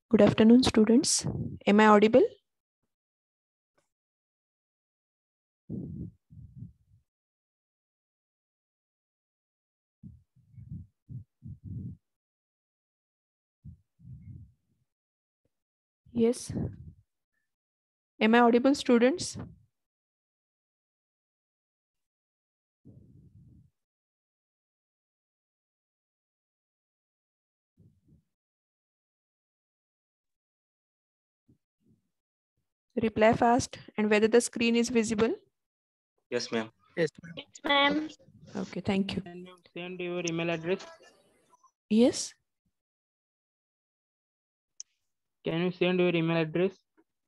Good afternoon, students. Am I audible? Yes. Am I audible, students? Reply fast and whether the screen is visible. Yes, ma'am. Yes, ma'am. Yes, ma'am. Okay, thank you. Can you send your email address? Yes. Can you send your email address?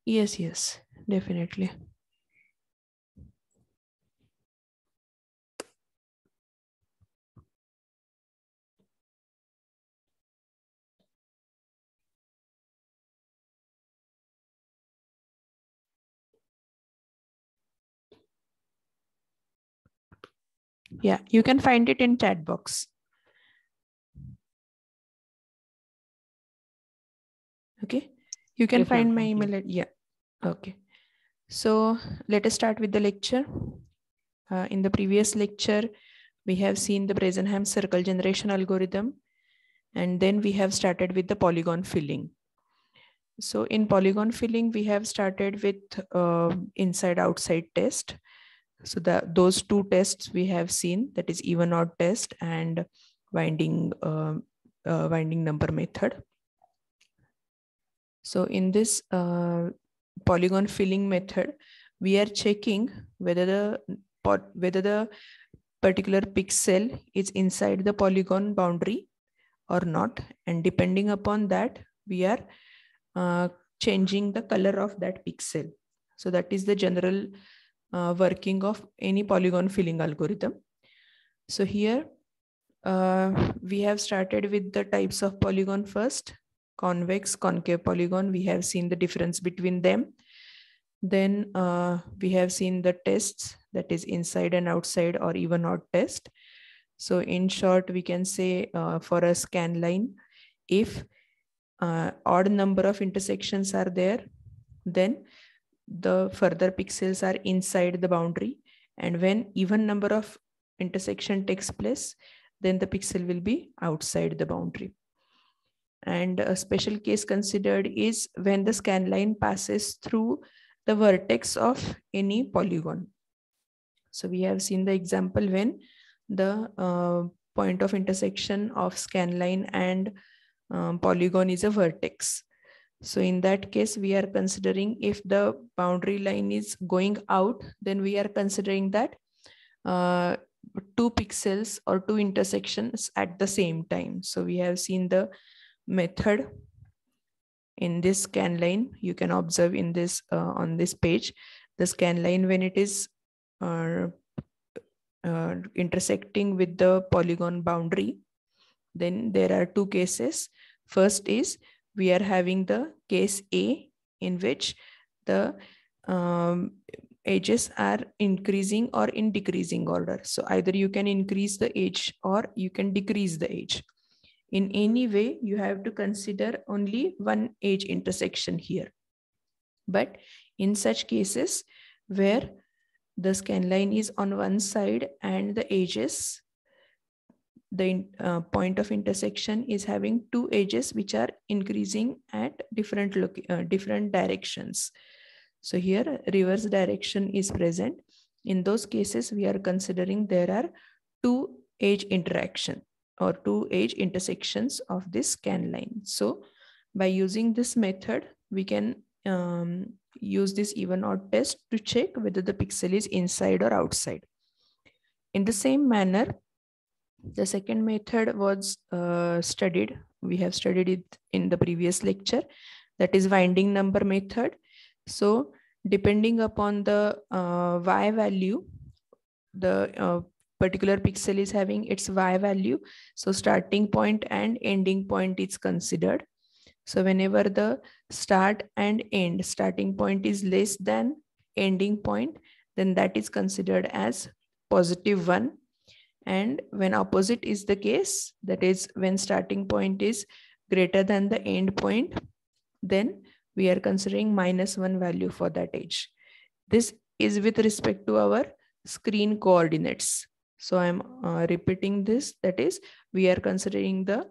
Yes, definitely. Yeah, you can find it in chat box. Okay, you can Yes, ma'am. find my Thank you. email. Yeah. Okay. So let us start with the lecture. In the previous lecture, we have seen the Brazenham circle generation algorithm, and then we have started with the polygon filling. So in polygon filling, we have started with inside-outside test. So those two tests we have seen, that is even odd test and winding number method. So in this polygon filling method, we are checking whether the particular pixel is inside the polygon boundary or not, and depending upon that, we are changing the color of that pixel. So that is the general working of any polygon filling algorithm. So here we have started with the types of polygon first. Convex, concave polygon, we have seen the difference between them. Then we have seen the tests, that is inside and outside or even odd test. So in short, we can say for a scan line, if odd number of intersections are there, then the further pixels are inside the boundary. And when even number of intersection takes place, then the pixel will be outside the boundary. And a special case considered is when the scan line passes through the vertex of any polygon. So we have seen the example when the point of intersection of scan line and polygon is a vertex. So in that case, we are considering if the boundary line is going out, then we are considering that two pixels or two intersections at the same time. So we have seen the method in this scan line. You can observe in this on this page, the scan line when it is intersecting with the polygon boundary, then there are two cases. First is we are having the case A, in which the edges are increasing or in decreasing order. So either you can increase the edge or you can decrease the edge. In any way, you have to consider only one edge intersection here. But in such cases where the scan line is on one side and the edges, the point of intersection is having two edges which are increasing at different directions. So here reverse direction is present. In those cases, we are considering there are two edge interaction or two edge intersections of this scan line. So by using this method, we can use this even odd test to check whether the pixel is inside or outside. In the same manner, the second method was studied. We have studied it in the previous lecture. That is winding number method. So depending upon the y value, the particular pixel is having its y value. So starting point and ending point is considered. So whenever the start and end, starting point is less than ending point, then that is considered as +1. And when opposite is the case, that is when starting point is greater than the end point, then we are considering -1 value for that edge. This is with respect to our screen coordinates. So I'm repeating this. That is, we are considering the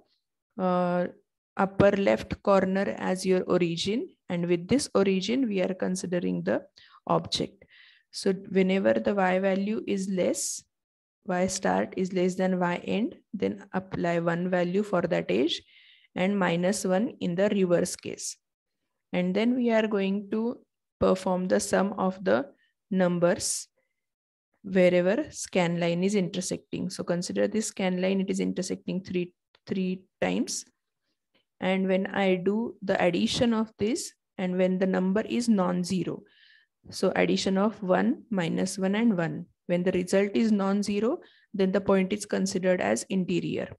upper left corner as your origin, and with this origin we are considering the object. So whenever the y value is less, y start is less than y end, then apply 1 value for that edge and -1 in the reverse case. And then we are going to perform the sum of the numbers wherever scan line is intersecting. So consider this scan line, it is intersecting three times. And when I do the addition of this, and when the number is non-zero, so addition of 1, -1 and 1. When the result is non-zero, then the point is considered as interior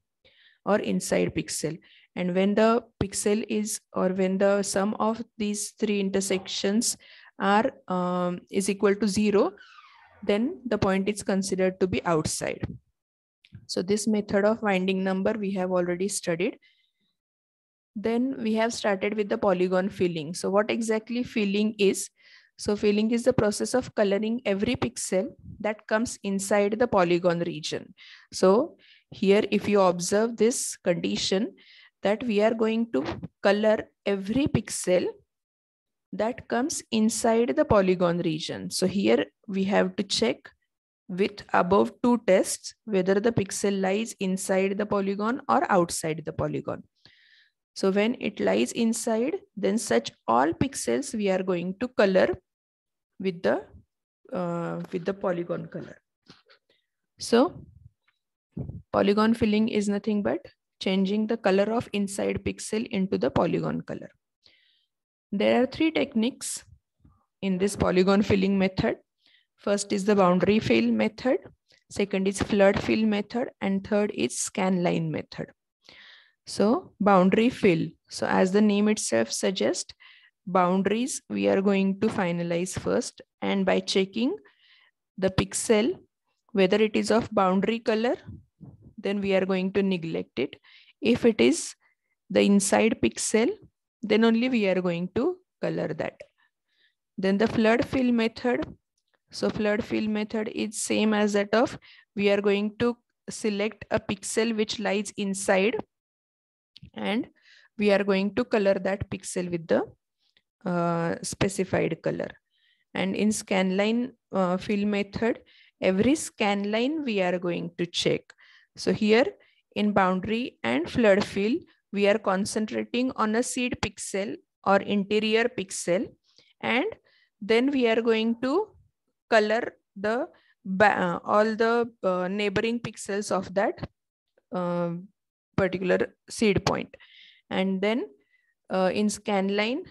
or inside pixel. And when the pixel is, or when the sum of these three intersections are is equal to 0, then the point is considered to be outside. So this method of finding number we have already studied. Then we have started with the polygon filling. So what exactly filling is? So filling is the process of coloring every pixel that comes inside the polygon region. So here, if you observe this condition, that we are going to color every pixel that comes inside the polygon region. So here we have to check with above two tests whether the pixel lies inside the polygon or outside the polygon. So when it lies inside, then such all pixels we are going to color with the polygon color. So polygon filling is nothing but changing the color of inside pixel into the polygon color. There are three techniques in this polygon filling method. First is the boundary fill method, second is flood fill method, and third is scan line method. So boundary fill. So as the name itself suggests, boundaries we are going to finalize first, and by checking the pixel, whether it is of boundary color, then we are going to neglect it. If it is the inside pixel, then only we are going to color that. Then the flood fill method. So flood fill method is same as that of, we are going to select a pixel which lies inside, and we are going to color that pixel with the specified color. And in scan line fill method, every scan line we are going to check. So here in boundary and flood fill, we are concentrating on a seed pixel or interior pixel, and then we are going to color the all the neighboring pixels of that particular seed point. And then in scan line,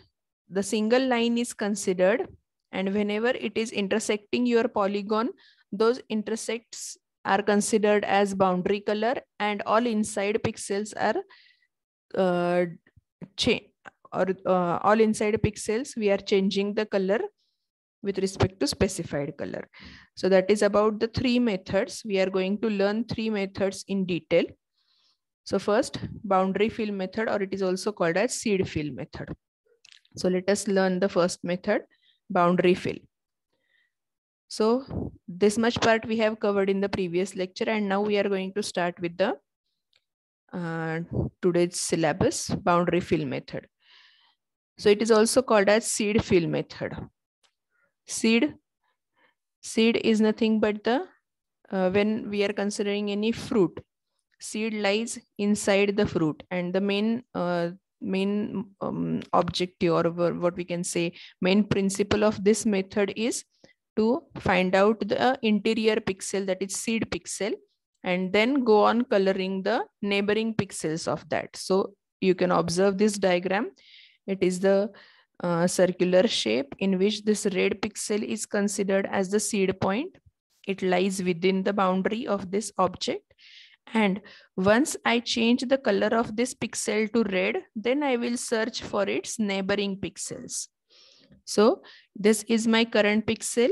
the single line is considered, and whenever it is intersecting your polygon, those intersects are considered as boundary color, and all inside pixels are all inside pixels we are changing the color with respect to specified color. So that is about the three methods. We are going to learn three methods in detail. So first, boundary fill method, or it is also called as seed fill method. So let us learn the first method, boundary fill. So this much part we have covered in the previous lecture, and now we are going to start with the today's syllabus, boundary fill method. So it is also called as seed fill method. Seed is nothing but the when we are considering any fruit, seed lies inside the fruit, and the main objective, or what we can say, main principle of this method is to find out the interior pixel, that is seed pixel, and then go on coloring the neighboring pixels of that. So you can observe this diagram. It is the circular shape in which this red pixel is considered as the seed point. It lies within the boundary of this object. And once I change the color of this pixel to red, then I will search for its neighboring pixels. So this is my current pixel,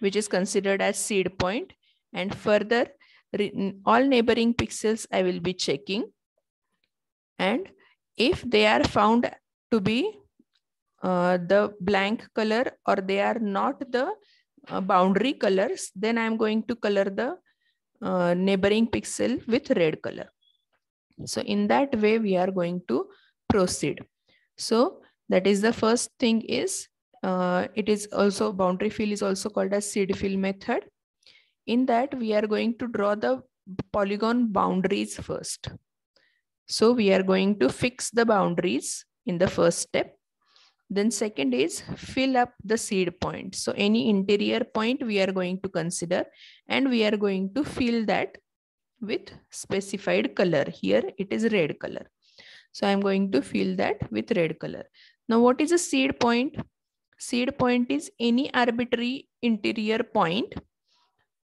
which is considered as seed point. And further, all neighboring pixels I will be checking. And if they are found to be the blank color or they are not the boundary colors, then I'm going to color the neighboring pixel with red color. So in that way, we are going to proceed. So that is the first thing is, it is also boundary fill is also called as seed fill method. In that we are going to draw the polygon boundaries first. So we are going to fix the boundaries in the first step. Then second is fill up the seed point. So any interior point we are going to consider and we are going to fill that with specified color. Here it is red color. So I'm going to fill that with red color. Now what is a seed point? Seed point is any arbitrary interior point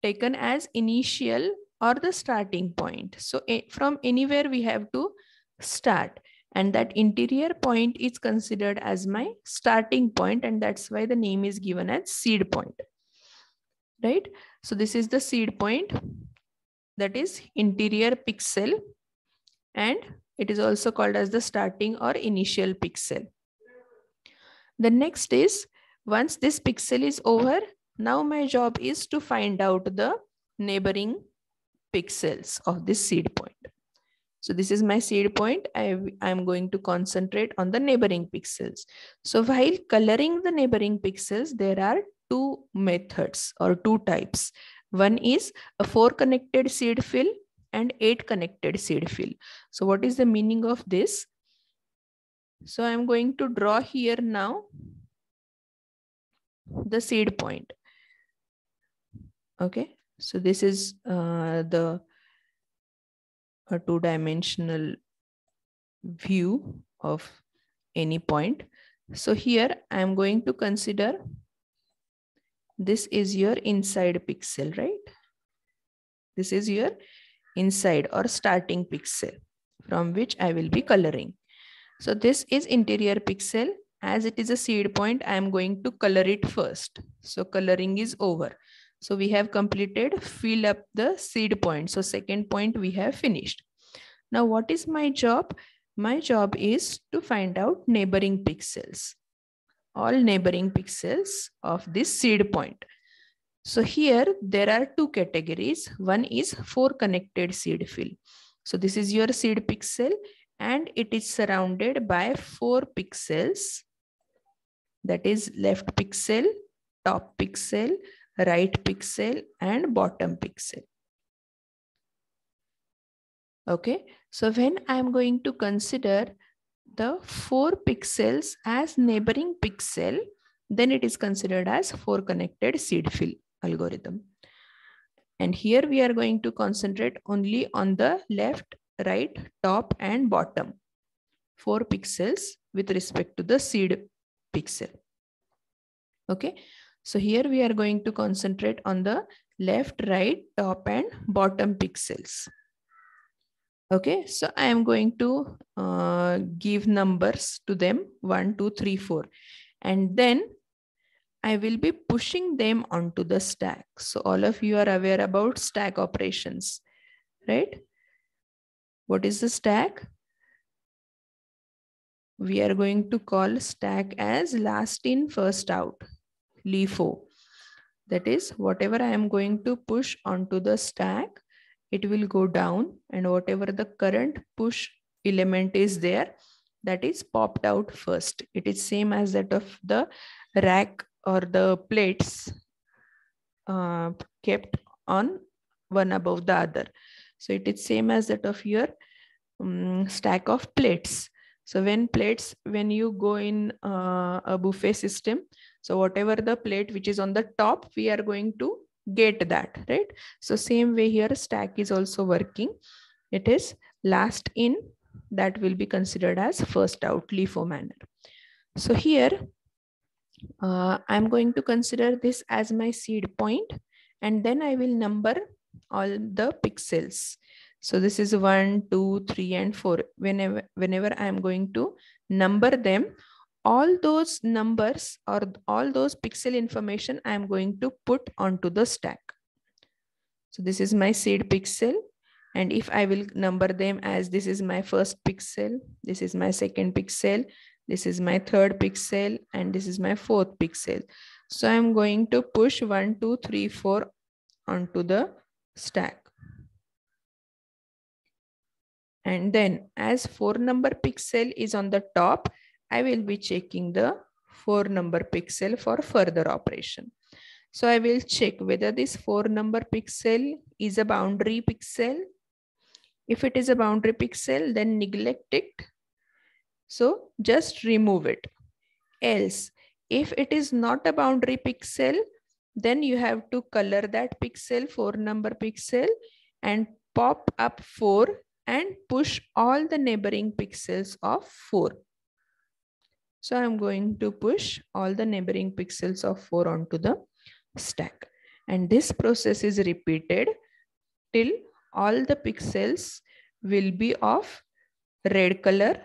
taken as initial or the starting point. So from anywhere we have to start, and that interior point is considered as my starting point, and that's why the name is given as seed point, right? So this is the seed point, that is interior pixel, and it is also called as the starting or initial pixel. The next is, once this pixel is over, now my job is to find out the neighboring pixels of this seed point. So this is my seed point. I'm going to concentrate on the neighboring pixels. So while coloring the neighboring pixels, there are two methods or two types. One is a 4 connected seed fill and 8 connected seed fill. So what is the meaning of this? So I'm going to draw here now the seed point. Okay, so this is the a two-dimensional view of any point. So here I am going to consider this is your inside pixel, right? This is your inside or starting pixel from which I will be coloring. So this is interior pixel. As it is a seed point, I am going to color it first. So coloring is over. So we have completed fill up the seed point. So second point we have finished. Now what is my job? My job is to find out neighboring pixels, all neighboring pixels of this seed point. So here there are two categories. One is 4 connected seed fill. So this is your seed pixel and it is surrounded by 4 pixels. That is left pixel, top pixel, right pixel, and bottom pixel. Okay, so when I am going to consider the 4 pixels as neighboring pixel, then it is considered as 4 connected seed fill algorithm. And here we are going to concentrate only on the left, right, top, and bottom 4 pixels with respect to the seed pixel. Okay, so here we are going to concentrate on the left, right, top, and bottom pixels. Okay, so I am going to give numbers to them 1, 2, 3, 4, and then I will be pushing them onto the stack. So all of you are aware about stack operations, right? What is the stack? We are going to call stack as last in, first out, LIFO. That is, whatever I am going to push onto the stack, it will go down, and whatever the current push element is there, that is popped out first. It is same as that of the rack or the plates kept on one above the other. So it is same as that of your stack of plates. So when you go in a buffet system, so whatever the plate which is on the top, we are going to get that, right? So same way here, stack is also working. It is last in, that will be considered as first out, LIFO manner. So here I'm going to consider this as my seed point, and then I will number all the pixels. So this is 1, 2, 3, and 4. Whenever I am going to number them, all those numbers or all those pixel information I am going to put onto the stack. So this is my seed pixel. And if I will number them as this is my first pixel, this is my second pixel, This is my third pixel and this is my fourth pixel. So I'm going to push 1, 2, 3, 4 onto the stack. And then as 4 number pixel is on the top, I will be checking the 4 number pixel for further operation. So I will check whether this 4 number pixel is a boundary pixel. If it is a boundary pixel, then neglect it. So just remove it. Else, if it is not a boundary pixel, then you have to color that pixel, 4 number pixel, and pop up 4 and push all the neighboring pixels of 4. So I'm going to push all the neighboring pixels of 4 onto the stack. And this process is repeated till all the pixels will be of red color,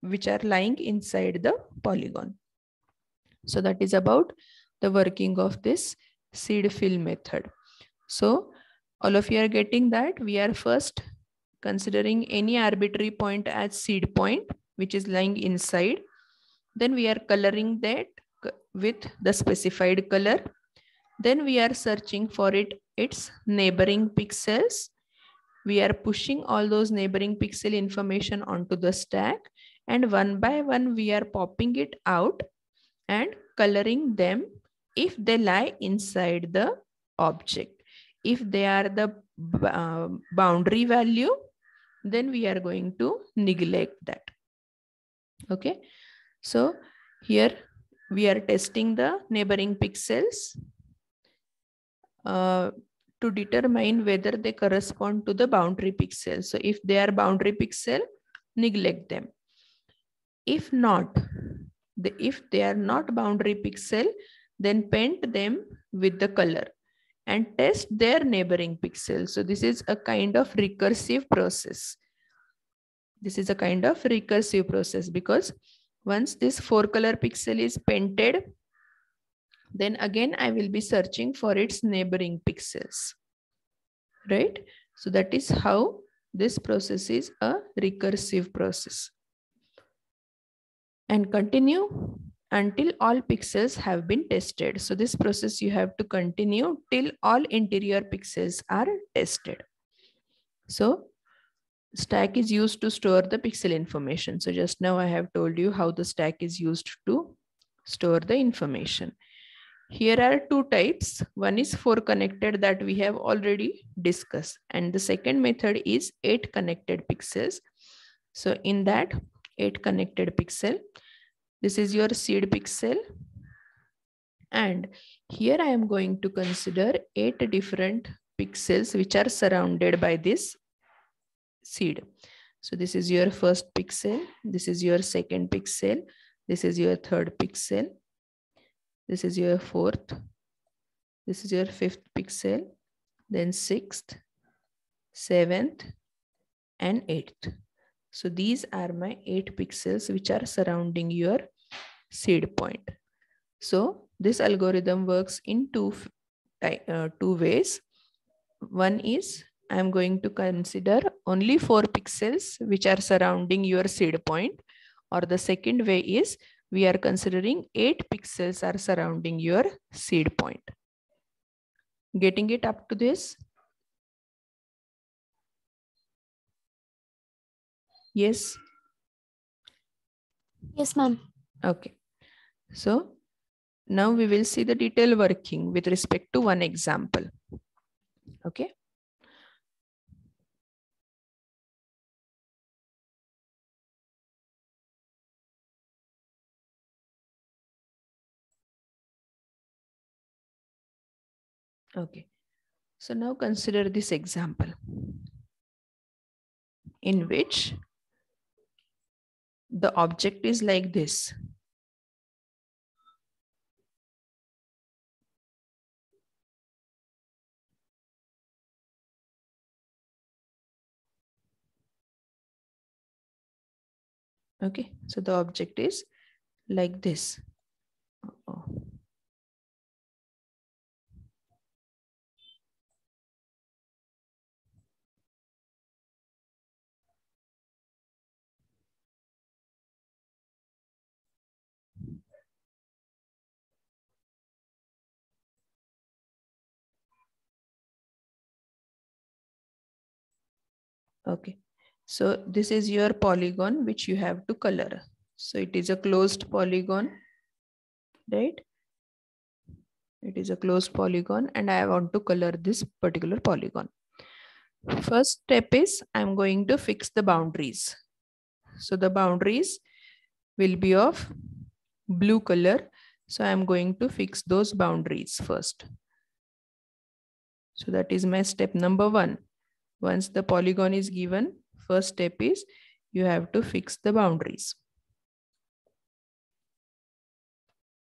which are lying inside the polygon. So that is about the working of this seed fill method. So all of you are getting that we are first considering any arbitrary point as seed point, which is lying inside. Then we are coloring that with the specified color. Then we are searching for its neighboring pixels. We are pushing all those neighboring pixel information onto the stack, and one by one we are popping it out and coloring them if they lie inside the object. If they are the boundary value, then we are going to neglect that. Okay, so here we are testing the neighboring pixels to determine whether they correspond to the boundary pixel. So if they are boundary pixel, neglect them. If not, if they are not boundary pixel, then paint them with the color and test their neighboring pixels. So this is a kind of recursive process. This is a kind of recursive process because once this 4-color pixel is painted, then again I will be searching for its neighboring pixels, right? So that is how this process is a recursive process. And continue until all pixels have been tested. So this process you have to continue till all interior pixels are tested. So stack is used to store the pixel information. So just now I have told you how the stack is used to store the information. Here are two types. One is 4 connected that we have already discussed. And the second method is 8 connected pixels. So in that 8 connected pixel, this is your seed pixel. And here I am going to consider 8 different pixels which are surrounded by this seed. So this is your first pixel. This is your second pixel. This is your third pixel. This is your fourth. This is your fifth pixel. Then sixth, seventh, and eighth. So these are my 8 pixels which are surrounding your seed point. So this algorithm works in two ways. One is I am going to consider only 4 pixels which are surrounding your seed point, or the second way is we are considering 8 pixels are surrounding your seed point. Getting it up to this? Yes? Yes, ma'am. Okay. So now we will see the detailed working with respect to one example. Okay. Okay. So now consider this example in which the object is like this. Okay, so the object is like this. Okay. So this is your polygon which you have to color. So it is a closed polygon, right? It is a closed polygon and I want to color this particular polygon. First step is I'm going to fix the boundaries. So the boundaries will be of blue color. So I'm going to fix those boundaries first. So that is my step number 1. Once the polygon is given, first step is you have to fix the boundaries.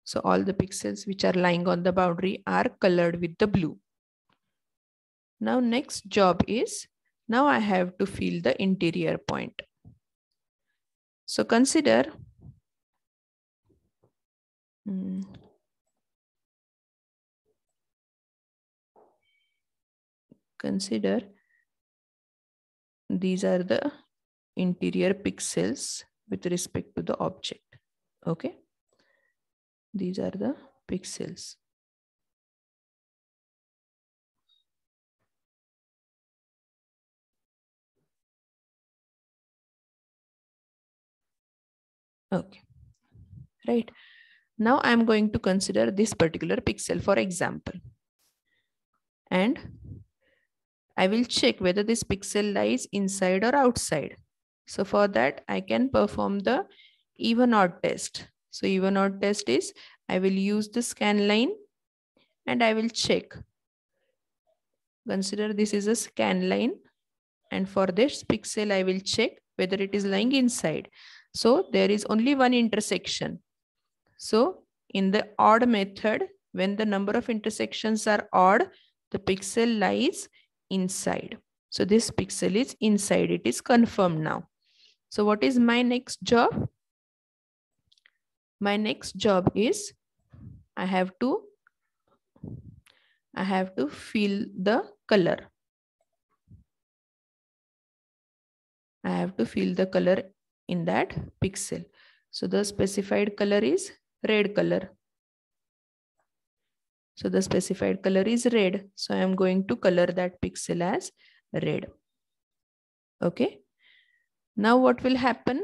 So all the pixels which are lying on the boundary are colored with the blue. Now next job is, now I have to fill the interior point. So consider these are the interior pixels with respect to the object. Okay. These are the pixels. Okay. Right. Now I'm going to consider this particular pixel for example. And I will check whether this pixel lies inside or outside. So for that, I can perform the even odd test. So even odd test is, I will use the scan line and I will check. Consider this is a scan line. And for this pixel, I will check whether it is lying inside. So there is only one intersection. So in the odd method, when the number of intersections are odd, the pixel lies inside. So this pixel is inside. It is confirmed now. So what is my next job? My next job is I have to fill the color. I have to fill the color in that pixel. So the specified color is red color. So the specified color is red. So I am going to color that pixel as red. Okay. Now what will happen?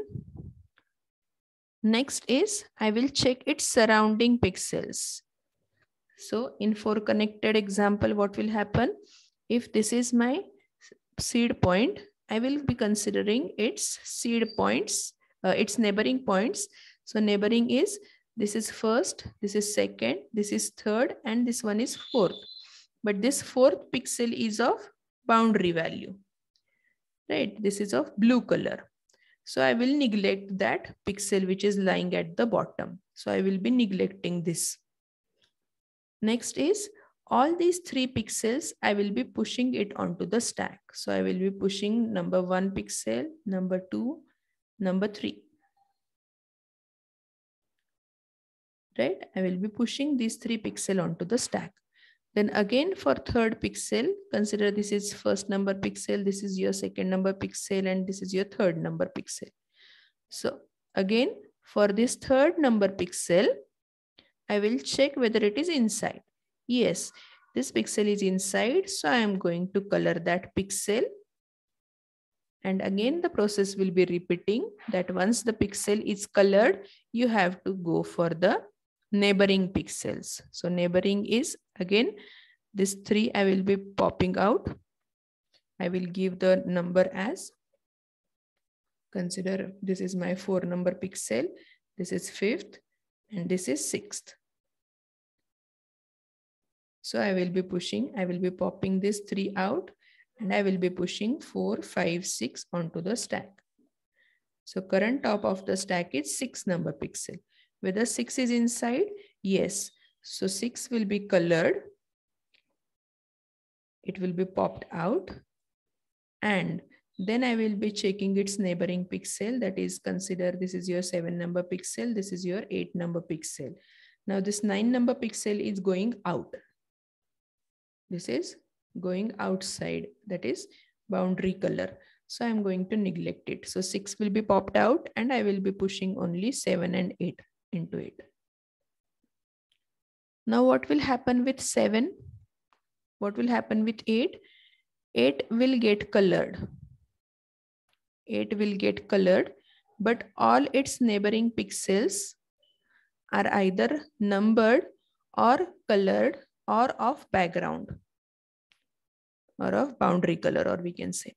Next is I will check its surrounding pixels. So in for connected example, what will happen? If this is my seed point, I will be considering its seed points, its neighboring points. So neighboring is, this is first, this is second, this is third, and this one is fourth. But this fourth pixel is of boundary value, right? This is of blue color. So I will neglect that pixel which is lying at the bottom. So I will be neglecting this. Next is all these 3 pixels, I will be pushing it onto the stack. So I will be pushing number 1 pixel, number 2, number 3. Right? I will be pushing these 3 pixels onto the stack. Then again for third pixel, consider this is first number pixel, this is your second number pixel, and this is your third number pixel. So again, for this third number pixel, I will check whether it is inside. Yes, this pixel is inside. So I am going to color that pixel. And again, the process will be repeating that once the pixel is colored, you have to go for the neighboring pixels. So neighboring is again, this 3 I will be popping out. I will give the number as, consider this is my 4 number pixel. This is 5th and this is 6th. So I will be popping this 3 out and I will be pushing 4, 5, 6 onto the stack. So current top of the stack is 6 number pixel. Whether 6 is inside? Yes. So 6 will be colored. It will be popped out. And then I will be checking its neighboring pixel. That is, consider this is your 7 number pixel. This is your 8 number pixel. Now this 9 number pixel is going out. This is going outside. That is boundary color. So I'm going to neglect it. So 6 will be popped out and I will be pushing only 7 and 8 into it. Now what will happen with 7? What will happen with 8? 8 will get colored. 8 will get colored, but all its neighboring pixels are either numbered or colored or of background or of boundary color, or we can say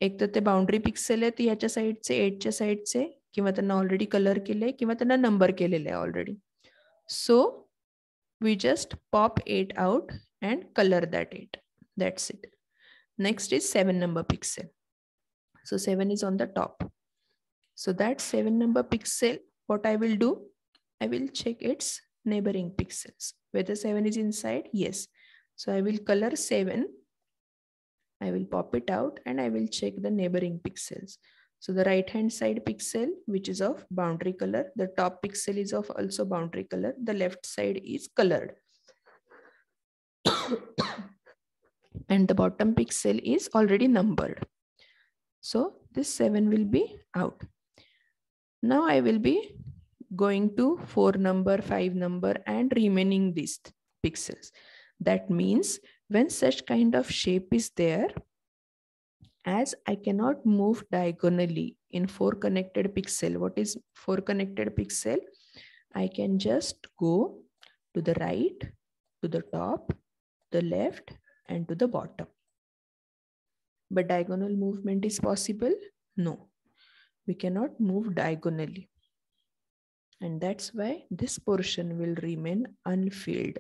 एक तर ते boundary pixel आहे ती ह्याच्या साईडचे 8च्या साईडचे, किंवा त्यांना ऑलरेडी कलर केले किंवा त्यांना नंबर केलेले आहे already. So we just pop 8 out and color that 8. That's it. Next is 7 number pixel. So 7 is on the top. So that 7 number pixel, what I will do, I will check its neighboring pixels. Whether 7 is inside? Yes. So I will color 7. I will pop it out and I will check the neighboring pixels. So the right hand side pixel, which is of boundary color, the top pixel is of also boundary color, the left side is colored. And the bottom pixel is already numbered. So this 7 will be out. Now I will be going to 4 number, 5 number and remaining these pixels. That means when such kind of shape is there, as I cannot move diagonally in 4 connected pixel. What is 4 connected pixel? I can just go to the right, to the top, the left, and to the bottom. But diagonal movement is possible? No, we cannot move diagonally. And that's why this portion will remain unfilled.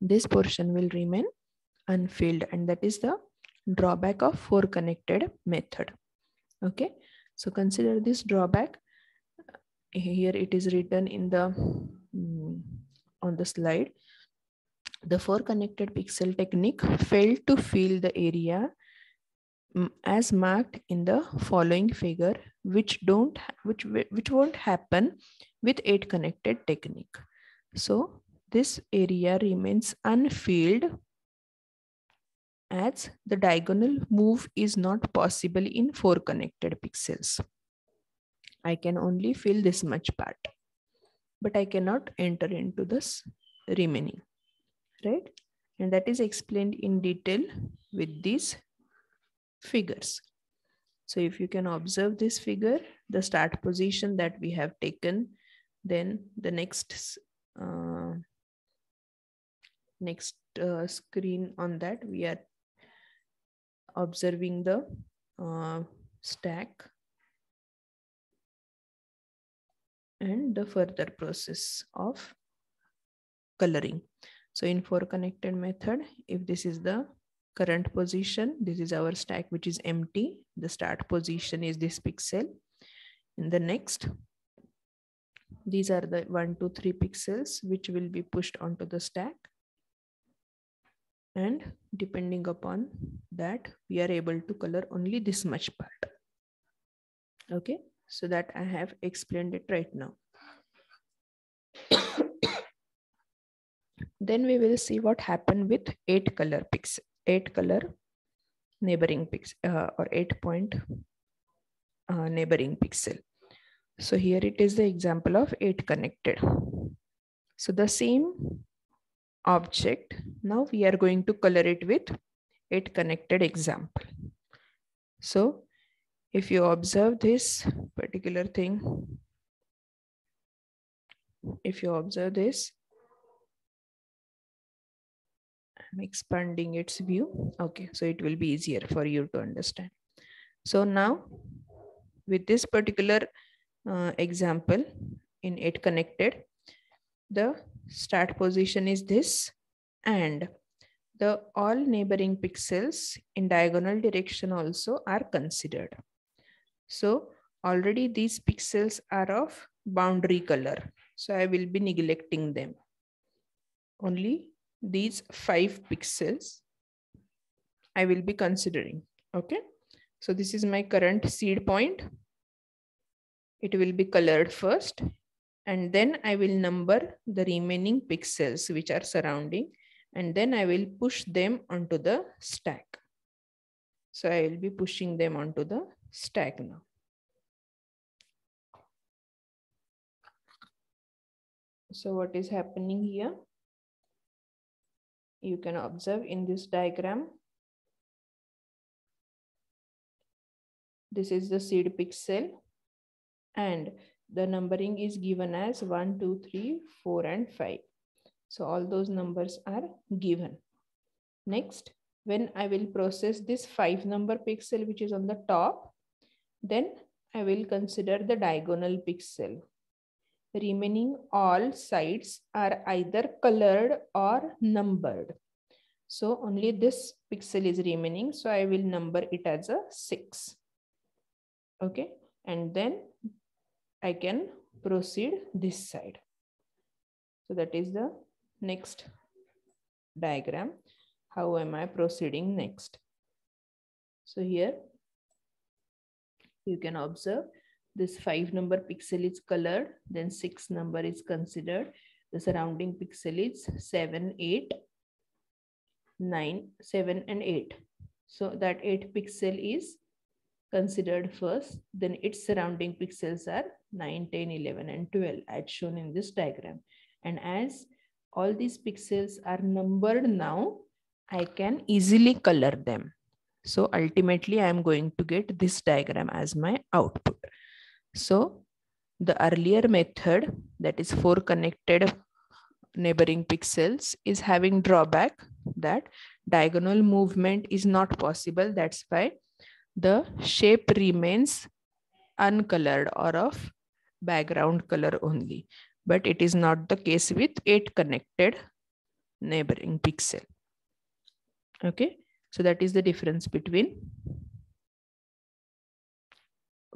This portion will remain unfilled, and that is the drawback of 4 connected method. Okay, so consider this drawback. Here it is written in the on the slide. The 4 connected pixel technique failed to fill the area as marked in the following figure, which won't happen with 8 connected technique. So this area remains unfilled as the diagonal move is not possible in 4 connected pixels. I can only fill this much part, but I cannot enter into this remaining, right? And that is explained in detail with these figures. So if you can observe this figure, the start position that we have taken, then the next screen on that, we are observing the stack and the further process of coloring. So in 4 connected method, if this is the current position, this is our stack which is empty, the start position is this pixel. In the next, these are the 1, 2, 3 pixels which will be pushed onto the stack. And depending upon that, we are able to color only this much part. Okay, so that I have explained it right now. Then we will see what happened with 8 color pixel, 8 color neighboring pixel or 8 point neighboring pixel. So here it is the example of 8 connected. So the same object, now we are going to color it with 8 connected example. So if you observe this particular thing, if you observe this, I'm expanding its view. Okay, so it will be easier for you to understand. So now with this particular example in 8 connected, the start position is this, and the all neighboring pixels in diagonal direction also are considered. So already these pixels are of boundary color, so I will be neglecting them. Only these 5 pixels I will be considering. Okay, so this is my current seed point. It will be colored first, and then I will number the remaining pixels which are surrounding, and then I will push them onto the stack. So I will be pushing them onto the stack now. So what is happening here? You can observe in this diagram, This is the seed pixel, and the numbering is given as 1, 2, 3, 4, and 5. So all those numbers are given. Next, when I will process this 5 number pixel which is on the top, then I will consider the diagonal pixel. Remaining all sides are either colored or numbered. So only this pixel is remaining. So I will number it as a 6. Okay. And then I can proceed this side. So that is the next diagram. How am I proceeding next? So here you can observe this 5 number pixel is colored, then 6 number is considered. The surrounding pixel is 7, 8, 9, 7, and 8. So that 8 pixel is considered first, then its surrounding pixels are 9, 10, 11, and 12 as shown in this diagram. And as all these pixels are numbered now, I can easily color them. So ultimately, I am going to get this diagram as my output. So the earlier method, that is 4 connected neighboring pixels, is having drawback that diagonal movement is not possible. That's why the shape remains uncolored or of background color only. But it is not the case with 8 connected neighboring pixel. Okay, so that is the difference between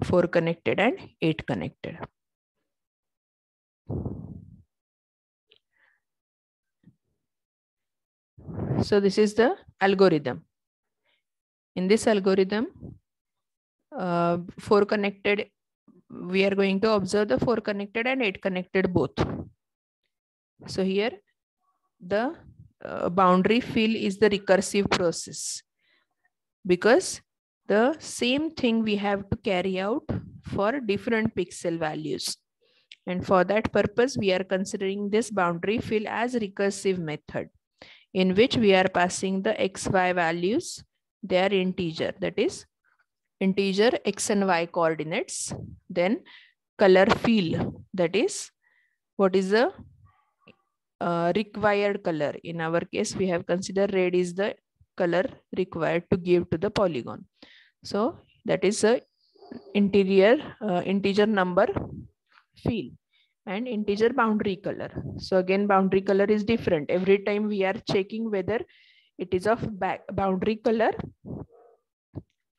4 connected and 8 connected. So this is the algorithm. In this algorithm, 4 connected, we are going to observe the 4 connected and 8 connected both. So here the boundary fill is the recursive process, because the same thing we have to carry out for different pixel values. And for that purpose, we are considering this boundary fill as recursive method, in which we are passing the XY values, they are integer, that is integer X and Y coordinates, then color fill, that is what is the required color. In our case, we have considered red is the color required to give to the polygon. So that is a integer number fill and integer boundary color. So again, boundary color is different. Every time we are checking whether it is of boundary color.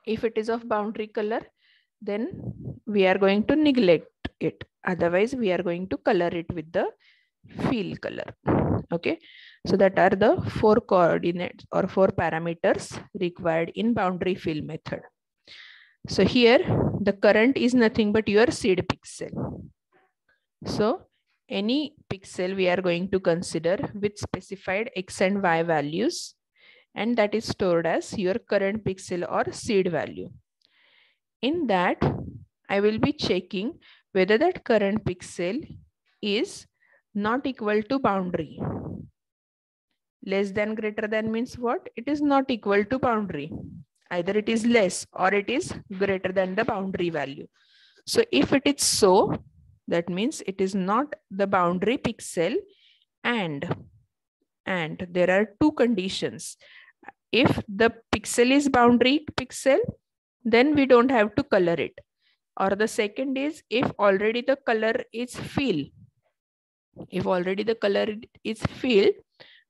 If it is of boundary color, then we are going to neglect it. Otherwise, we are going to color it with the fill color. Okay, so that are the 4 coordinates or 4 parameters required in boundary fill method. So here the current is nothing but your seed pixel. So any pixel we are going to consider with specified X and Y values, and that is stored as your current pixel or seed value. In that, I will be checking whether that current pixel is not equal to boundary. Less than greater than means what? It is not equal to boundary. Either it is less or it is greater than the boundary value. So if it is so, that means it is not the boundary pixel, and there are 2 conditions. If the pixel is boundary pixel, then we don't have to color it. Or the second is if already the color is fill. If already the color is filled,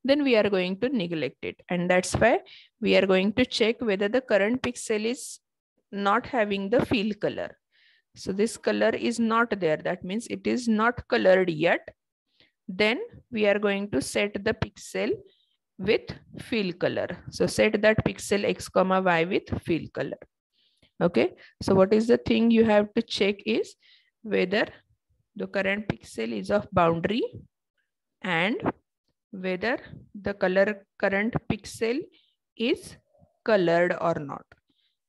then we are going to neglect it. And that's why we are going to check whether the current pixel is not having the fill color. So this color is not there. That means it is not colored yet. Then we are going to set the pixel with fill color. So set that pixel X, Y with fill color. Okay. So what is the thing you have to check is whether the current pixel is of boundary and whether the current pixel is colored or not.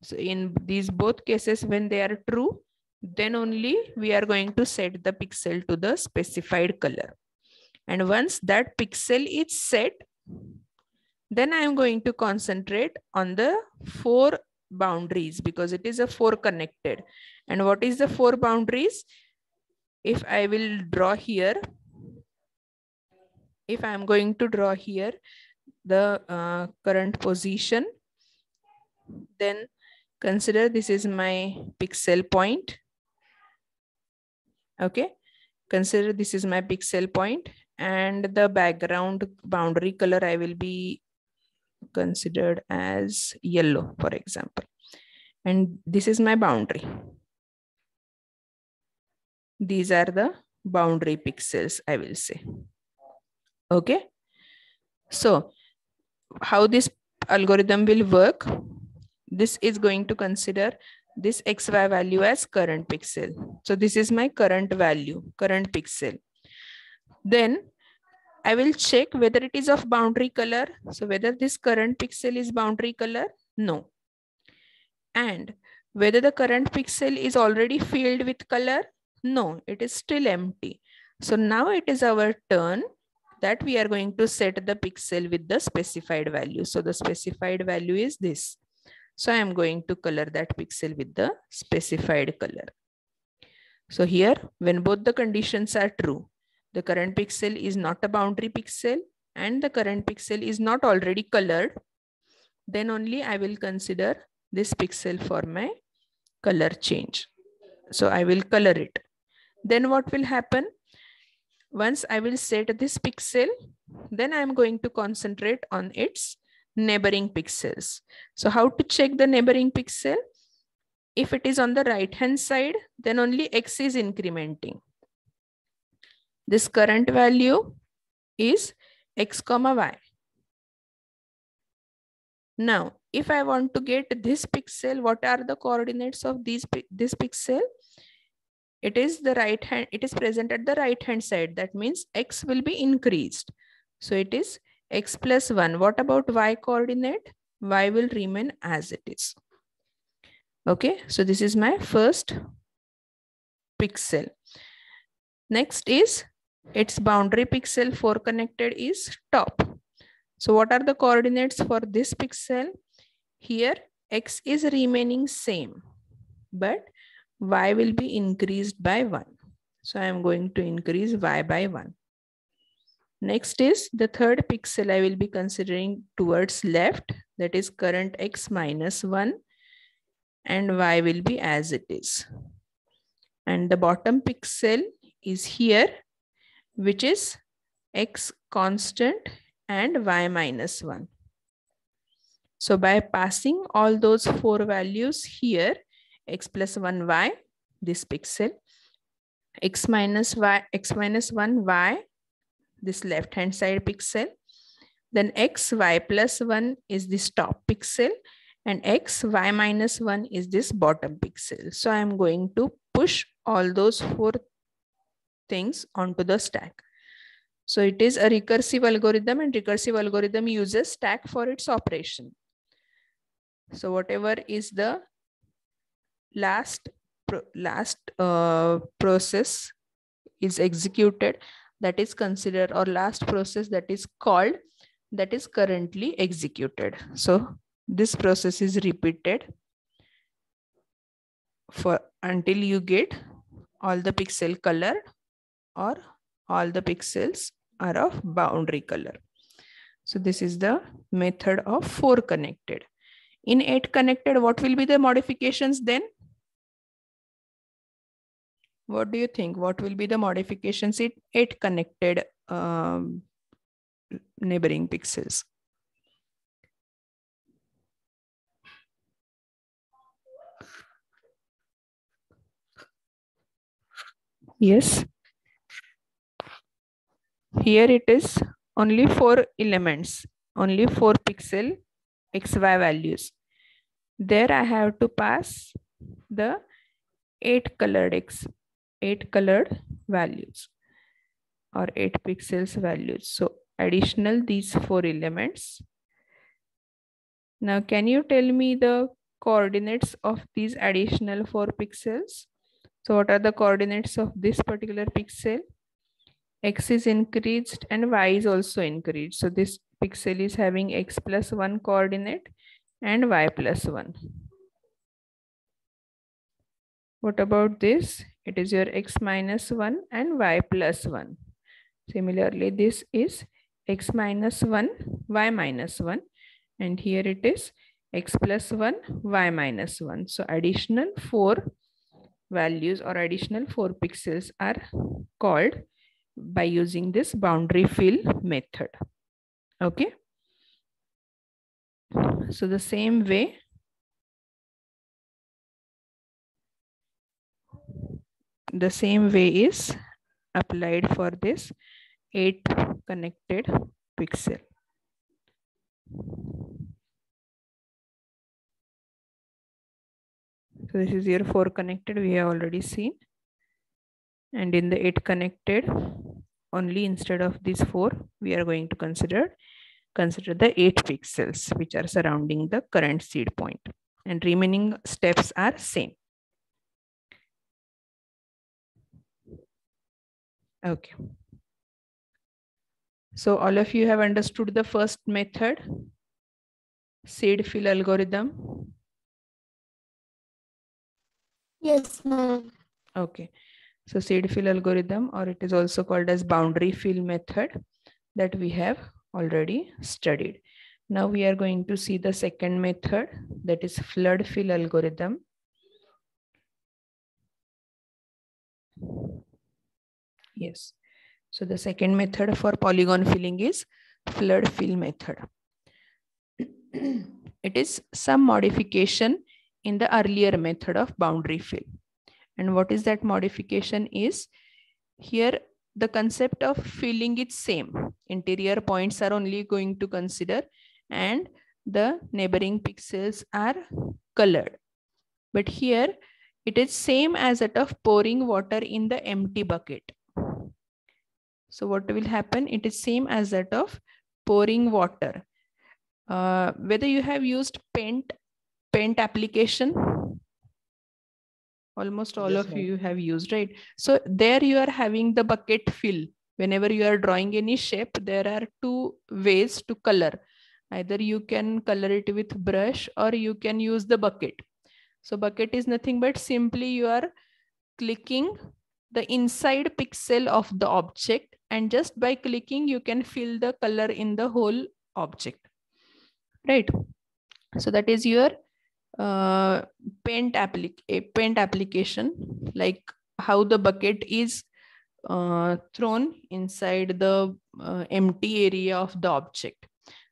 So in these both cases, when they are true, then only we are going to set the pixel to the specified color. And once that pixel is set, then I am going to concentrate on the 4 boundaries because it is a 4 connected. And what is the 4 boundaries? If I will draw here, if I am going to draw here the current position, then consider this is my pixel point. Okay, consider this is my pixel point, and the background boundary color I will be considered as yellow, for example. And this is my boundary. These are the boundary pixels, I will say. Okay. So how this algorithm will work, this is going to consider this XY value as current pixel. So this is my current value, current pixel. Then I will check whether it is of boundary color. So whether this current pixel is boundary color, no. And whether the current pixel is already filled with color, no, it is still empty. So now it is our turn that we are going to set the pixel with the specified value. So the specified value is this. So I am going to color that pixel with the specified color. So here, when both the conditions are true, the current pixel is not a boundary pixel and the current pixel is not already colored, then only I will consider this pixel for my color change. So I will color it. Then what will happen? Once I will set this pixel, then I am going to concentrate on its neighboring pixels. So how to check the neighboring pixel? If it is on the right hand side, then only X is incrementing. This current value is X comma Y. Now, if I want to get this pixel, what are the coordinates of this pixel? It is the right hand, it is present at the right hand side. That means X will be increased. So it is X plus 1. What about Y coordinate? Y will remain as it is. Okay, so this is my first pixel. Next is its boundary pixel 4 connected is top. So what are the coordinates for this pixel? Here X is remaining same, but Y will be increased by 1. So I am going to increase Y by 1. Next is the third pixel I will be considering towards left, that is current X minus 1 and Y will be as it is. And the bottom pixel is here, which is X constant and Y minus 1. So by passing all those 4 values here, X plus 1 Y, this pixel, X minus 1 Y, this left hand side pixel, then X Y plus 1 is this top pixel, and X Y minus 1 is this bottom pixel. So I am going to push all those 4 things onto the stack. So it is a recursive algorithm, and recursive algorithm uses stack for its operation. So whatever is the last process is executed, that is considered, or last process that is called, that is currently executed. So this process is repeated for until you get all the pixel color or all the pixels are of boundary color. So this is the method of 4 connected. In 8 connected, what will be the modifications then? What do you think? What will be the modifications in 8 connected neighboring pixels? Yes. Here it is only 4 elements, only 4 pixel XY values. There I have to pass the 8 colored values or 8 pixels values. So additional these 4 elements. Now can you tell me the coordinates of these additional 4 pixels? So what are the coordinates of this particular pixel? X is increased and Y is also increased. So this pixel is having X plus 1 coordinate and Y plus 1. What about this? It is your x minus 1 and y plus 1. Similarly, this is x minus 1, y minus 1. And here it is x plus 1, y minus 1. So additional 4 values or additional 4 pixels are called by using this boundary fill method. Okay. So the same way, is applied for this 8 connected pixel. So this is your 4 connected, we have already seen. And in the 8 connected, only instead of these 4, we are going to consider the 8 pixels which are surrounding the current seed point. And remaining steps are same. Okay. So all of you have understood the first method, seed fill algorithm? Yes, ma'am. Okay. So seed fill algorithm, or it is also called as boundary fill method, that we have already studied. Now we are going to see the second method, that is flood fill algorithm. Yes. So the second method for polygon filling is flood fill method. It is some modification in the earlier method of boundary fill. And what is that modification is, here the concept of filling is same. Interior points are only going to consider and the neighboring pixels are colored. But here it is same as that of pouring water in the empty bucket. So what will happen? It is same as that of pouring water. Whether you have used paint application, almost all of you have used, right? So there you are having the bucket fill. Whenever you are drawing any shape, there are 2 ways to color. Either you can color it with brush or you can use the bucket. So bucket is nothing but simply you are clicking the inside pixel of the object, and just by clicking you can fill the color in the whole object, right? So that is your paint application, like how the bucket is thrown inside the empty area of the object.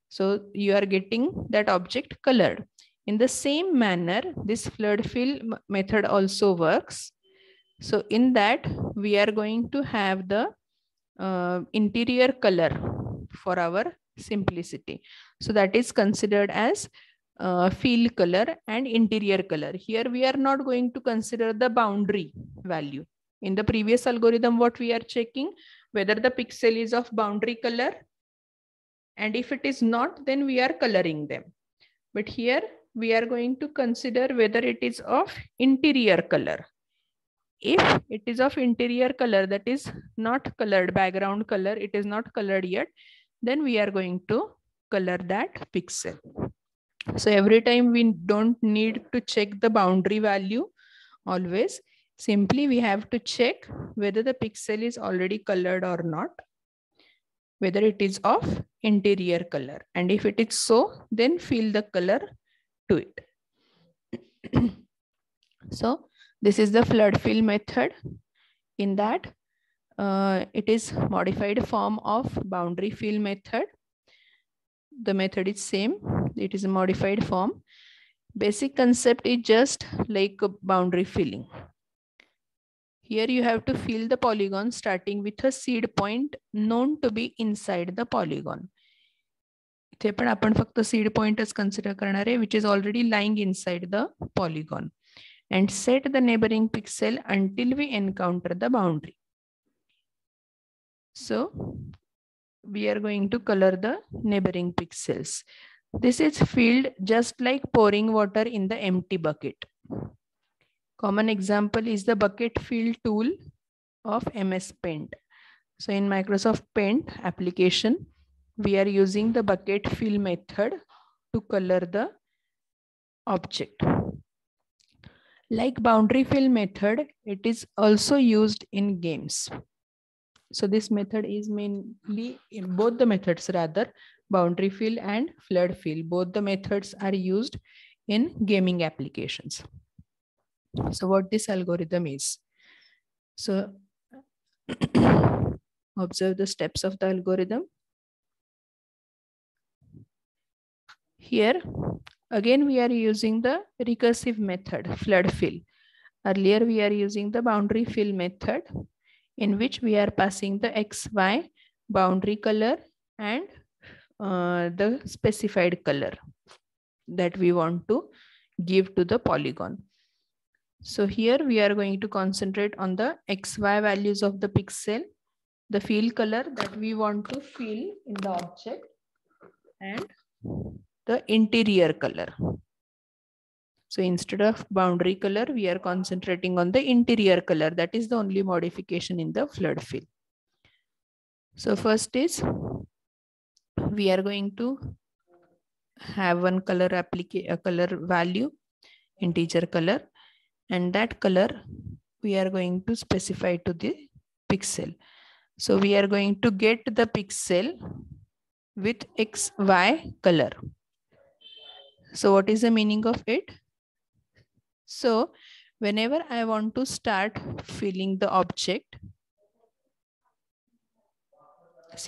So you are getting that object colored. In the same manner, this flood fill method also works. So in that, we are going to have the interior color for our simplicity. So that is considered as fill color and interior color. Here we are not going to consider the boundary value. In the previous algorithm, what we are checking, whether the pixel is of boundary color, and if it is not, then we are coloring them. But here we are going to consider whether it is of interior color. If it is of interior color, that is not colored, background color, it is not colored yet, then we are going to color that pixel. So every time we don't need to check the boundary value always. Simply we have to check whether the pixel is already colored or not, whether it is of interior color. And if it is so, then fill the color to it. So this is the flood fill method. In that, it is modified form of boundary fill method. The method is same. It is a modified form. Basic concept is just like a boundary filling. Here you have to fill the polygon starting with a seed point known to be inside the polygon. इथे पण आपण फक्त seed point as consider करणार आहे, which is already lying inside the polygon, and set the neighboring pixel until we encounter the boundary. So we are going to color the neighboring pixels. This is filled just like pouring water in the empty bucket. Common example is the bucket fill tool of MS Paint. So in Microsoft Paint application, we are using the bucket fill method to color the object. Like boundary fill method, it is also used in games. So this method is mainly in both the methods rather, boundary fill and flood fill. Both the methods are used in gaming applications. So what this algorithm is. So observe the steps of the algorithm. Here, again, we are using the recursive method, flood fill. Earlier, we are using the boundary fill method, in which we are passing the XY boundary color and the specified color that we want to give to the polygon. So here we are going to concentrate on the XY values of the pixel, the fill color that we want to fill in the object, and the interior color. So instead of boundary color, we are concentrating on the interior color. That is the only modification in the flood fill. So first is, we are going to have one color color value, integer color, and that color we are going to specify to the pixel. So we are going to get the pixel with XY color. So what is the meaning of it? So whenever I want to start filling the object,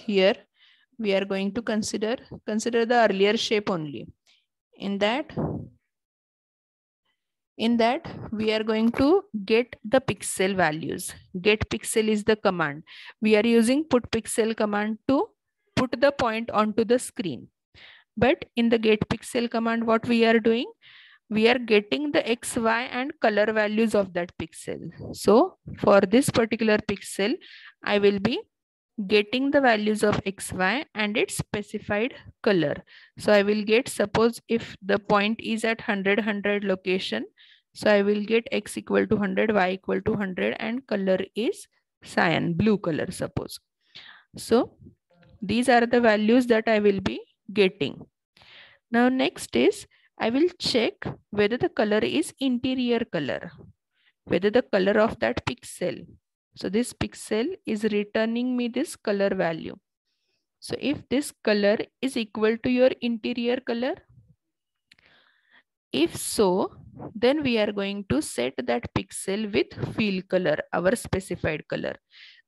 here we are going to consider the earlier shape only. In that we are going to get the pixel values. Get pixel is the command. We are using put pixel command to put the point onto the screen. But in the get pixel command, what we are doing? We are getting the X, Y and color values of that pixel. So for this particular pixel, I will be getting the values of X, Y and its specified color. So I will get, suppose if the point is at 100, 100 location, so I will get X equal to 100, Y equal to 100 and color is cyan, blue color suppose. So these are the values that I will be getting. Now next is, I will check whether the color is interior color, whether the color of that pixel. So this pixel is returning me this color value. So if this color is equal to your interior color, if so, then we are going to set that pixel with fill color, our specified color.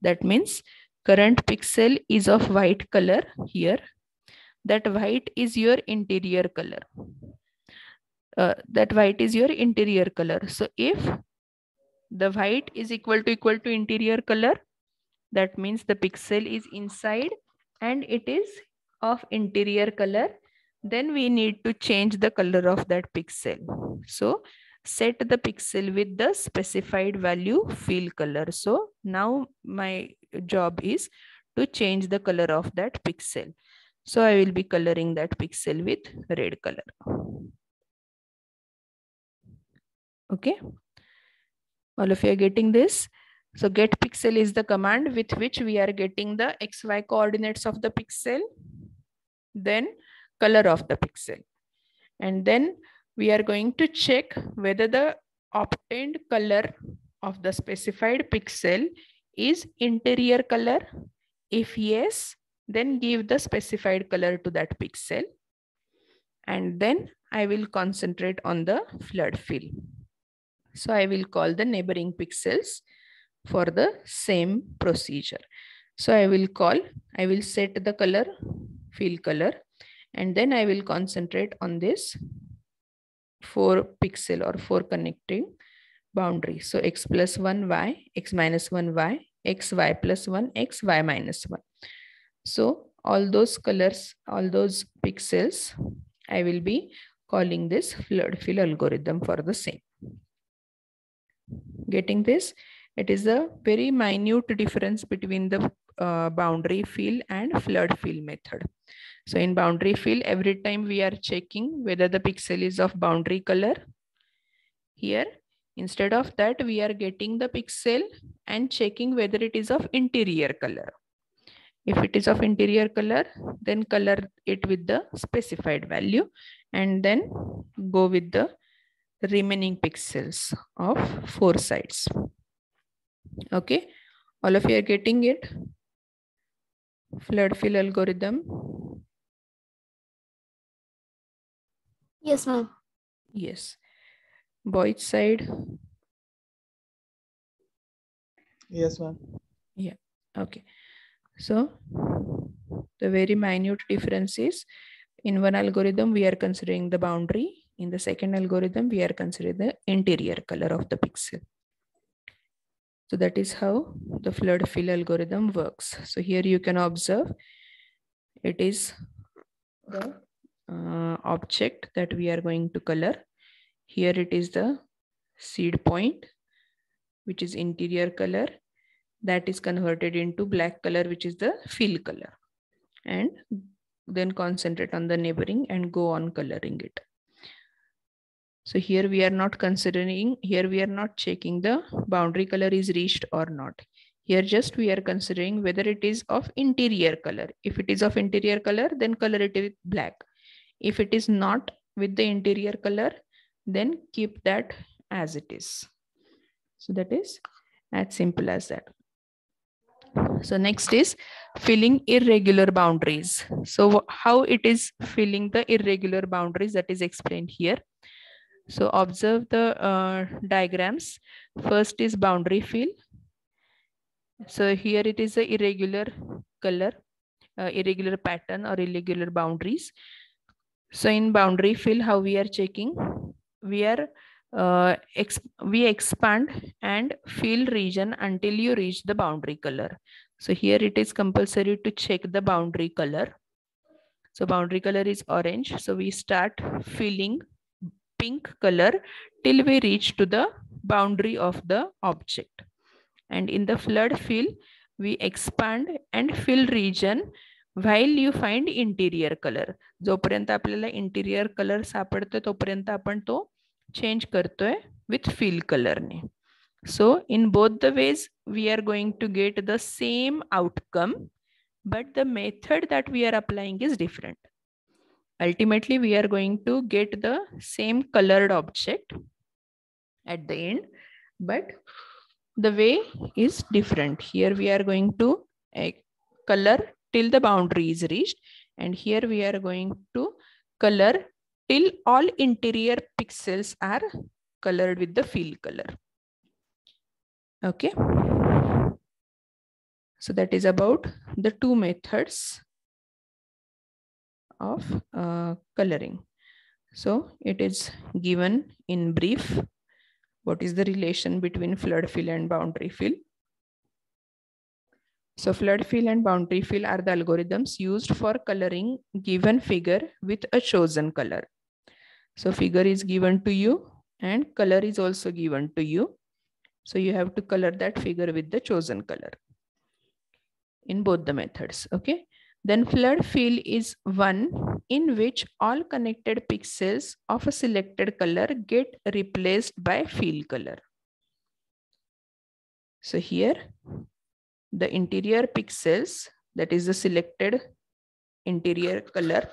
That means current pixel is of white color here. That white is your interior color. That white is your interior color. So if the white is equal to interior color, that means the pixel is inside and it is of interior color, then we need to change the color of that pixel. So set the pixel with the specified value fill color. So now my job is to change the color of that pixel. So I will be coloring that pixel with red color. Okay, all of you are getting this? So get pixel is the command with which we are getting the XY coordinates of the pixel, then color of the pixel. And then we are going to check whether the obtained color of the specified pixel is interior color. If yes, then give the specified color to that pixel. And then I will concentrate on the flood fill. So I will call the neighboring pixels for the same procedure. So I will set the color, fill color, and then I will concentrate on this 4 pixel or 4 connecting boundary. So X plus 1 Y, X minus 1 Y, X Y plus 1, X Y minus 1. So all those colors, all those pixels, I will be calling this flood fill algorithm for the same. Getting this? It is a very minute difference between the boundary fill and flood fill method. So in boundary fill, every time we are checking whether the pixel is of boundary color. Here, instead of that, we are getting the pixel and checking whether it is of interior color. If it is of interior color, then color it with the specified value and then go with the remaining pixels of 4 sides. Okay, all of you are getting it? Flood fill algorithm. Yes, ma'am. Yes. Boyd's side. Yes, ma'am. Yeah. Okay. So the very minute difference is, in one algorithm we are considering the boundary. In the second algorithm we are considering the interior color of the pixel. So that is how the flood fill algorithm works. So here you can observe it is the object that we are going to color. Here it is the seed point, which is interior color, that is converted into black color, which is the fill color, and then concentrate on the neighboring and go on coloring it. So here we are not considering, here we are not checking the boundary color is reached or not. Here just we are considering whether it is of interior color. If it is of interior color, then color it with black. If it is not with the interior color, then keep that as it is. So that is as simple as that. So next is filling irregular boundaries. So how it is filling the irregular boundaries, that is explained here. So observe the diagrams. First is boundary fill. So here it is a irregular color, irregular pattern or irregular boundaries. So in boundary fill, how we are checking? We are we expand and fill region until you reach the boundary color. So here it is compulsory to check the boundary color. So boundary color is orange. So we start filling pink color till we reach to the boundary of the object. And in the flood fill, we expand and fill region while you find interior color. जोपर्यंत आपल्याला interior color सापडतो तोपर्यंत आपण तो change करतोय with fill color ने. So in both the ways, we are going to get the same outcome, but the method that we are applying is different. Ultimately, we are going to get the same colored object at the end, but the way is different. Here we are going to color till the boundary is reached, and here we are going to color till all interior pixels are colored with the fill color. Okay. So that is about the two methods of coloring. So it is given in brief. What is the relation between flood fill and boundary fill? So flood fill and boundary fill are the algorithms used for coloring given figure with a chosen color. So figure is given to you and color is also given to you. So you have to color that figure with the chosen color in both the methods. Okay. Then flood fill is one in which all connected pixels of a selected color get replaced by fill color. So here the interior pixels, that is the selected interior color,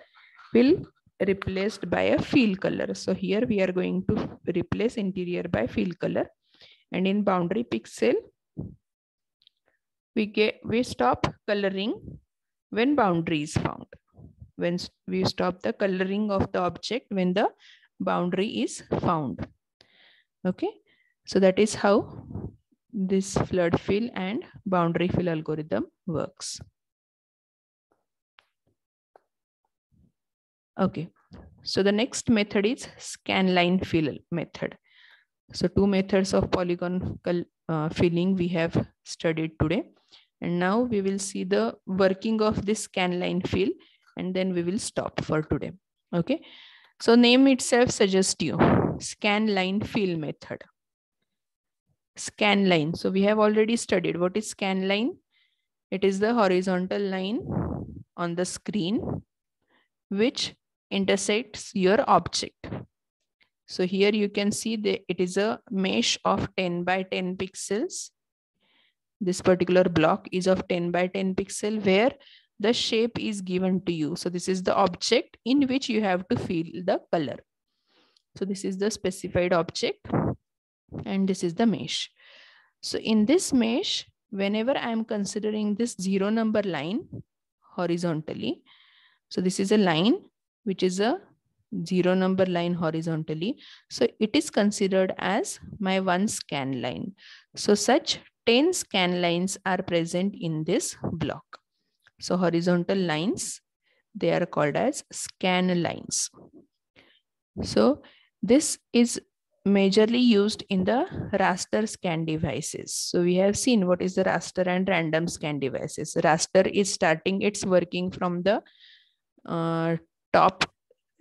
will replaced by a fill color. So here we are going to replace interior by fill color, and in boundary pixel we stop coloring when boundary is found. When we stop the coloring of the object when the boundary is found. Okay, so that is how this flood fill and boundary fill algorithm works. Okay, so the next method is scanline fill method. So two methods of polygon filling we have studied today. And now we will see the working of this scanline fill, and then we will stop for today. Okay, so name itself suggests you scanline fill method. Scanline. So we have already studied what is scanline. It is the horizontal line on the screen which intersects your object. So here you can see that it is a mesh of 10 by 10 pixels. This particular block is of 10 by 10 pixel where the shape is given to you. So this is the object in which you have to fill the color. So this is the specified object and this is the mesh. So in this mesh, whenever I am considering this 0 number line horizontally, so this is a line which is a 0 number line horizontally. So it is considered as my one scan line. So such 10 scan lines are present in this block. So horizontal lines, they are called as scan lines. So this is majorly used in the raster scan devices. So we have seen what is the raster and random scan devices. Raster is starting its working from the top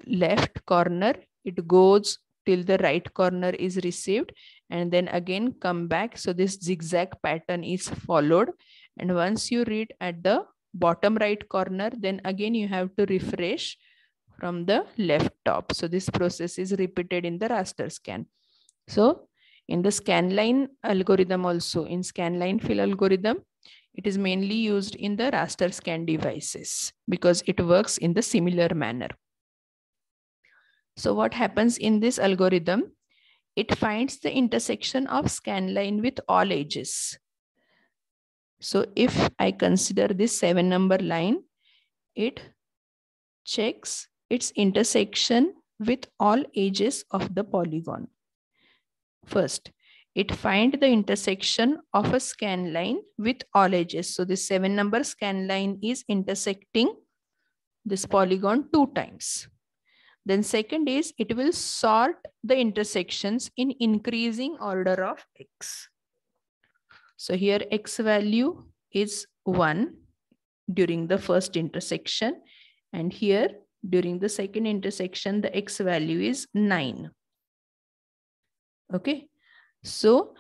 left corner. It goes till the right corner is received and then again come back. So this zigzag pattern is followed. And once you read at the bottom right corner, then again you have to refresh from the left top. So this process is repeated in the raster scan. So in the scanline algorithm also, in scanline fill algorithm, it is mainly used in the raster scan devices because it works in the similar manner. So what happens in this algorithm? It finds the intersection of scanline with all edges. So if I consider this 7 number line, it checks its intersection with all edges of the polygon. First, it finds the intersection of a scan line with all edges. So this 7 number scan line is intersecting this polygon 2 times. Then second is it will sort the intersections in increasing order of x. So here x value is 1 during the first intersection, and here during the second intersection the x value is 9. Okay, so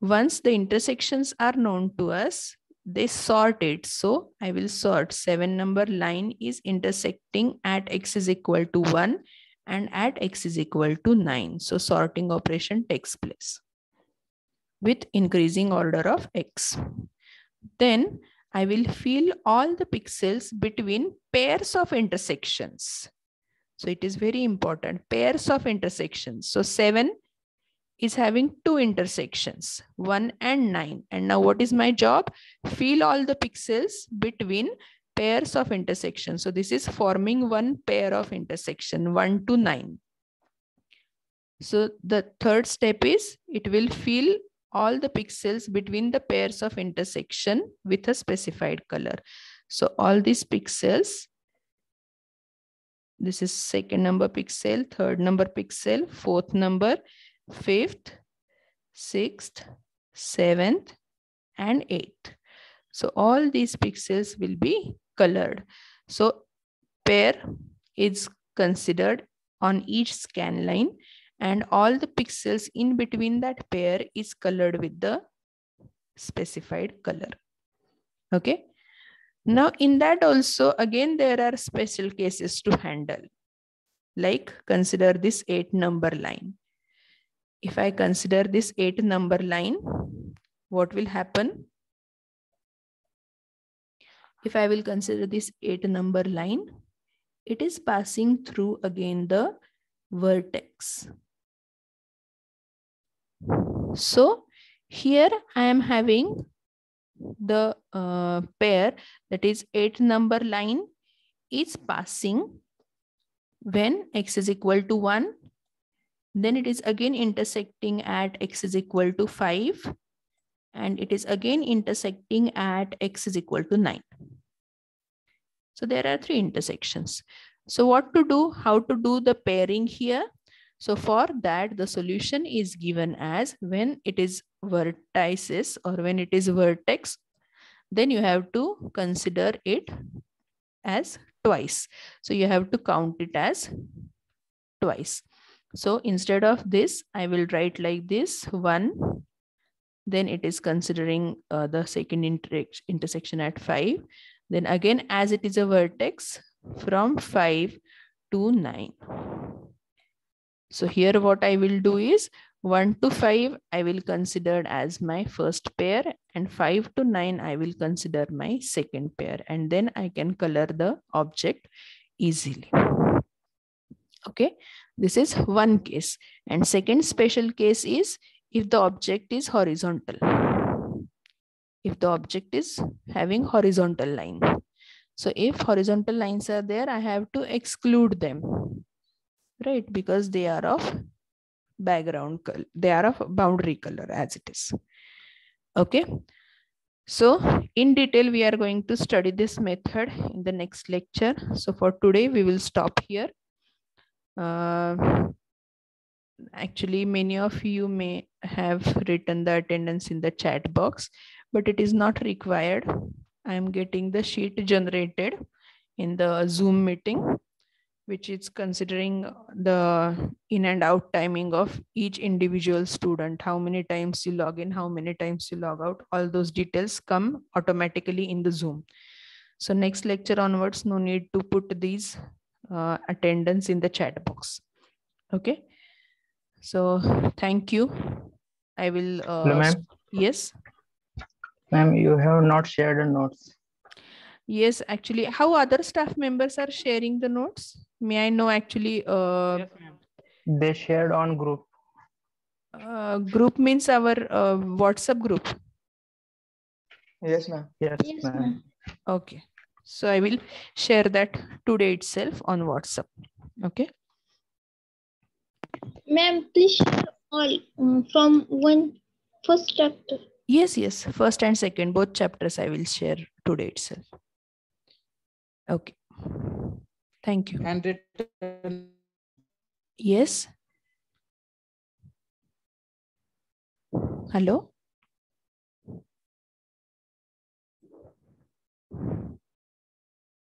once the intersections are known to us, they sort it. So I will sort 7 number line is intersecting at x is equal to 1 and at x is equal to 9. So sorting operation takes place with increasing order of x. Then I will fill all the pixels between pairs of intersections. So it is very important, pairs of intersections. So 7 is having 2 intersections, 1 and 9. And now what is my job? Fill all the pixels between pairs of intersections. So this is forming one pair of intersection, 1 to 9. So the third step is it will fill all the pixels between the pairs of intersection with a specified color. So all these pixels, this is second number pixel, third number pixel, fourth number, 5th, 6th, 7th, and 8th. So all these pixels will be colored. So pair is considered on each scan line, and all the pixels in between that pair is colored with the specified color. Okay. Now in that also, again, there are special cases to handle. Like consider this 8 number line. If I consider this 8 number line, what will happen? If I will consider this 8 number line, it is passing through again the vertex. So here I am having the pair, that is 8 number line is passing when x is equal to 1. Then it is again intersecting at x is equal to 5. And it is again intersecting at x is equal to 9. So there are 3 intersections. So what to do? How to do the pairing here? So for that, the solution is given as when it is vertices or when it is vertex, then you have to consider it as twice. So you have to count it as twice. So instead of this, I will write like this, 1. Then it is considering the second intersection at 5. Then again, as it is a vertex, from 5 to 9. So here what I will do is 1 to 5, I will consider as my first pair, and 5 to 9, I will consider my second pair. And then I can color the object easily. Okay, this is one case. And second special case is if the object is horizontal. If the object is having horizontal line. So if horizontal lines are there, I have to exclude them, right? Because they are of background color, they are of boundary color as it is. Okay. So in detail, we are going to study this method in the next lecture. So for today, we will stop here. Actually, many of you may have written the attendance in the chat box, but it is not required. I am getting the sheet generated in the Zoom meeting, which is considering the in and out timing of each individual student, how many times you log in, how many times you log out, all those details come automatically in the Zoom. So next lecture onwards, no need to put these attendance in the chat box. Okay. So thank you. I will, Hello, ma'am. yes. Ma'am, you have not shared the notes. Yes, actually, how other staff members are sharing the notes? May I know actually? Yes, ma'am. They shared on group. Group means our WhatsApp group. Yes, ma'am. Yes, Yes, ma'am. ma'am. Okay. So I will share that today itself on WhatsApp. Okay. Ma'am, please share all from first chapter. Yes, yes. First and second, both chapters I will share today itself. Okay. Thank you. Handwritten. Yes. Hello.